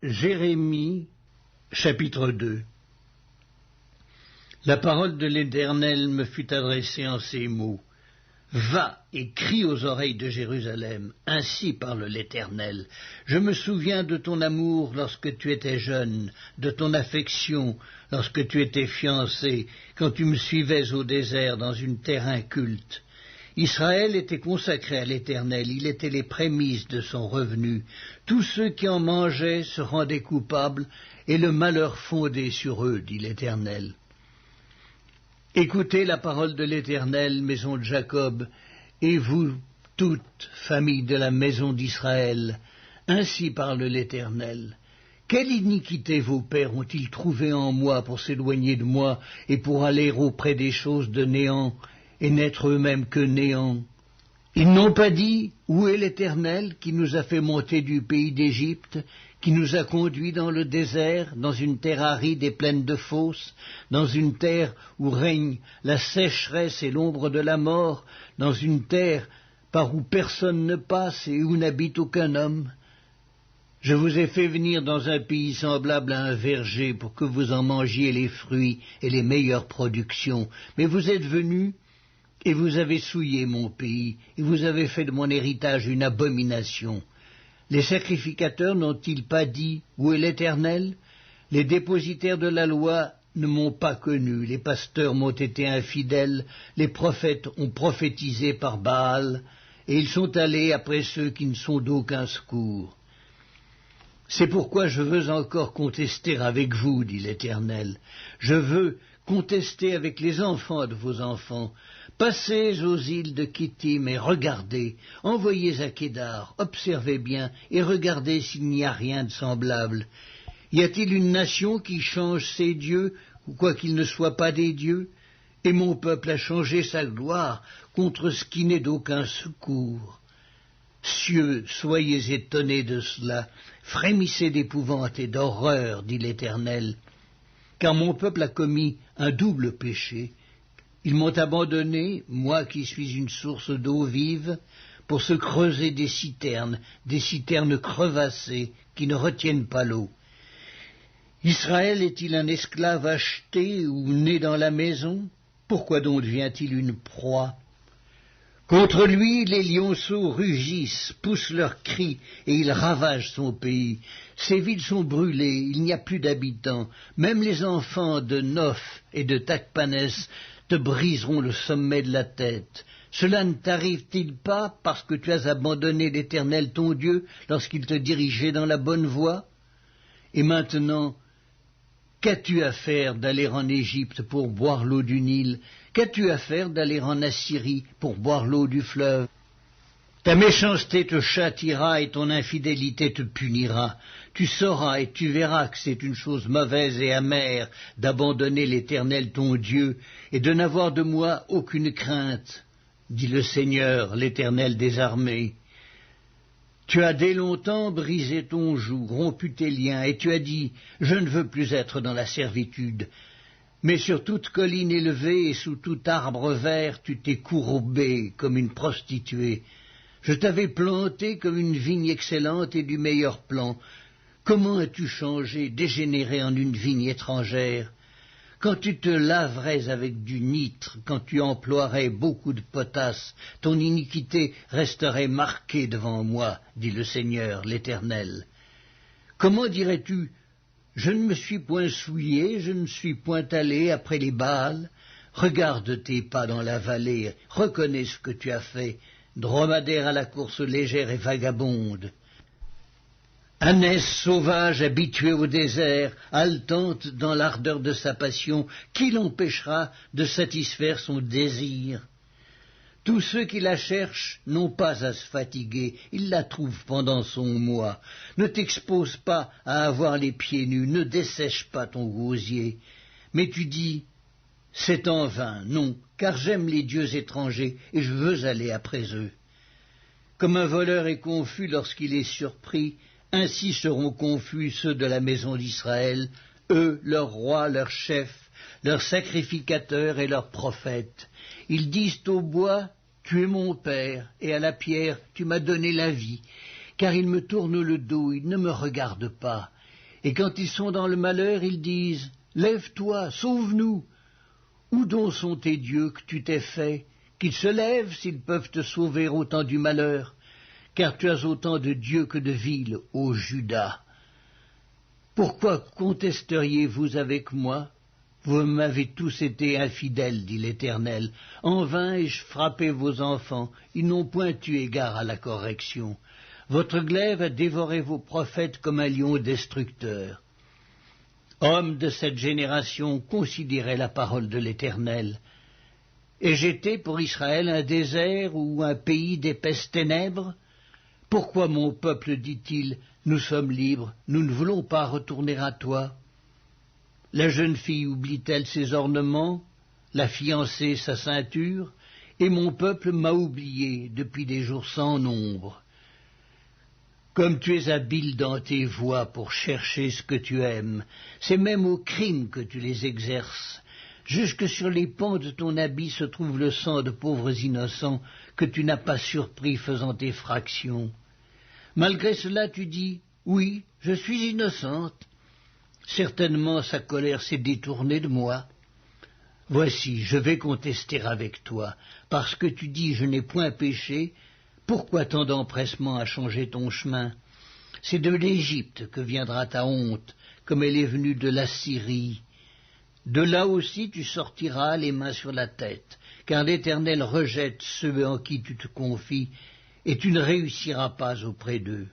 Jérémie, chapitre 2. La parole de l'Éternel me fut adressée en ces mots. Va et crie aux oreilles de Jérusalem, ainsi parle l'Éternel. Je me souviens de ton amour lorsque tu étais jeune, de ton affection lorsque tu étais fiancé, quand tu me suivais au désert dans une terre inculte. Israël était consacré à l'Éternel, il était les prémices de son revenu. Tous ceux qui en mangeaient se rendaient coupables, et le malheur fondait sur eux, dit l'Éternel. Écoutez la parole de l'Éternel, maison de Jacob, et vous, toute famille de la maison d'Israël. Ainsi parle l'Éternel. Quelle iniquité vos pères ont-ils trouvé en moi pour s'éloigner de moi et pour aller auprès des choses de néant et n'être eux-mêmes que néant? Ils n'ont pas dit, où est l'Éternel qui nous a fait monter du pays d'Égypte, qui nous a conduits dans le désert, dans une terre aride et pleine de fosses, dans une terre où règne la sécheresse et l'ombre de la mort, dans une terre par où personne ne passe et où n'habite aucun homme? Je vous ai fait venir dans un pays semblable à un verger pour que vous en mangiez les fruits et les meilleures productions, mais vous êtes venus et vous avez souillé mon pays, et vous avez fait de mon héritage une abomination. Les sacrificateurs n'ont-ils pas dit, où est l'Éternel? Les dépositaires de la loi ne m'ont pas connu, les pasteurs m'ont été infidèles, les prophètes ont prophétisé par Baal, et ils sont allés après ceux qui ne sont d'aucun secours. C'est pourquoi je veux encore contester avec vous, dit l'Éternel. Je veux contester avec les enfants de vos enfants. Passez aux îles de Kittim et regardez, envoyez à Kédar, observez bien et regardez s'il n'y a rien de semblable. Y a-t-il une nation qui change ses dieux, ou quoi qu'ils ne soient pas des dieux? Et mon peuple a changé sa gloire contre ce qui n'est d'aucun secours. Cieux, soyez étonnés de cela, frémissez d'épouvante et d'horreur, dit l'Éternel, car mon peuple a commis un double péché. Ils m'ont abandonné, moi qui suis une source d'eau vive, pour se creuser des citernes crevassées qui ne retiennent pas l'eau. Israël est-il un esclave acheté ou né dans la maison? Pourquoi donc devient-il une proie? Contre lui, les lionceaux rugissent, poussent leurs cris, et ils ravagent son pays. Ses villes sont brûlées, il n'y a plus d'habitants. Même les enfants de Noph et de Tachpanès te briseront le sommet de la tête. Cela ne t'arrive-t-il pas parce que tu as abandonné l'Éternel ton Dieu lorsqu'il te dirigeait dans la bonne voie? Et maintenant, qu'as-tu à faire d'aller en Égypte pour boire l'eau du Nil? Qu'as-tu à faire d'aller en Assyrie pour boire l'eau du fleuve? Ta méchanceté te châtiera et ton infidélité te punira. Tu sauras et tu verras que c'est une chose mauvaise et amère d'abandonner l'Éternel ton Dieu et de n'avoir de moi aucune crainte, dit le Seigneur, l'Éternel des armées. Tu as dès longtemps brisé ton joug, rompu tes liens, et tu as dit, je ne veux plus être dans la servitude. Mais sur toute colline élevée et sous tout arbre vert, tu t'es courbé comme une prostituée. Je t'avais planté comme une vigne excellente et du meilleur plan. Comment as-tu changé, dégénéré en une vigne étrangère? Quand tu te laverais avec du nitre, quand tu emploierais beaucoup de potasse, ton iniquité resterait marquée devant moi, dit le Seigneur, l'Éternel. Comment dirais-tu, je ne me suis point souillé, je ne suis point allé après les Baals? Regarde tes pas dans la vallée, reconnais ce que tu as fait, dromadaire à la course légère et vagabonde. Ânesse sauvage habituée au désert, haletante dans l'ardeur de sa passion, qui l'empêchera de satisfaire son désir? Tous ceux qui la cherchent n'ont pas à se fatiguer, ils la trouvent pendant son mois. Ne t'expose pas à avoir les pieds nus, ne dessèche pas ton gosier. Mais tu dis, c'est en vain, non, car j'aime les dieux étrangers et je veux aller après eux. Comme un voleur est confus lorsqu'il est surpris, ainsi seront confus ceux de la maison d'Israël, eux, leurs rois, leurs chefs, leurs sacrificateurs et leurs prophètes. Ils disent au bois, tu es mon père, et à la pierre, tu m'as donné la vie, car ils me tournent le dos, ils ne me regardent pas. Et quand ils sont dans le malheur, ils disent « Lève-toi, sauve-nous » Où donc sont tes dieux que tu t'es fait, qu'ils se lèvent s'ils peuvent te sauver au temps du malheur, car tu as autant de dieux que de villes, ô Juda. Pourquoi contesteriez-vous avec moi? Vous m'avez tous été infidèles, dit l'Éternel. En vain ai-je frappé vos enfants, ils n'ont point eu égard à la correction. Votre glaive a dévoré vos prophètes comme un lion destructeur. Hommes de cette génération, considérez la parole de l'Éternel. Ai-je été pour Israël un désert ou un pays d'épaisses ténèbres? Pourquoi mon peuple dit-il, nous sommes libres, nous ne voulons pas retourner à toi? La jeune fille oublie-t-elle ses ornements, la fiancée sa ceinture, et mon peuple m'a oublié depuis des jours sans nombre. Comme tu es habile dans tes voies pour chercher ce que tu aimes, c'est même au crime que tu les exerces. Jusque sur les pans de ton habit se trouve le sang de pauvres innocents que tu n'as pas surpris faisant effraction. Malgré cela tu dis, oui, je suis innocente. Certainement sa colère s'est détournée de moi. Voici, je vais contester avec toi, parce que tu dis, je n'ai point péché. Pourquoi tant d'empressement à changer ton chemin? C'est de l'Égypte que viendra ta honte, comme elle est venue de l'Assyrie. De là aussi tu sortiras les mains sur la tête, car l'Éternel rejette ceux en qui tu te confies, et tu ne réussiras pas auprès d'eux.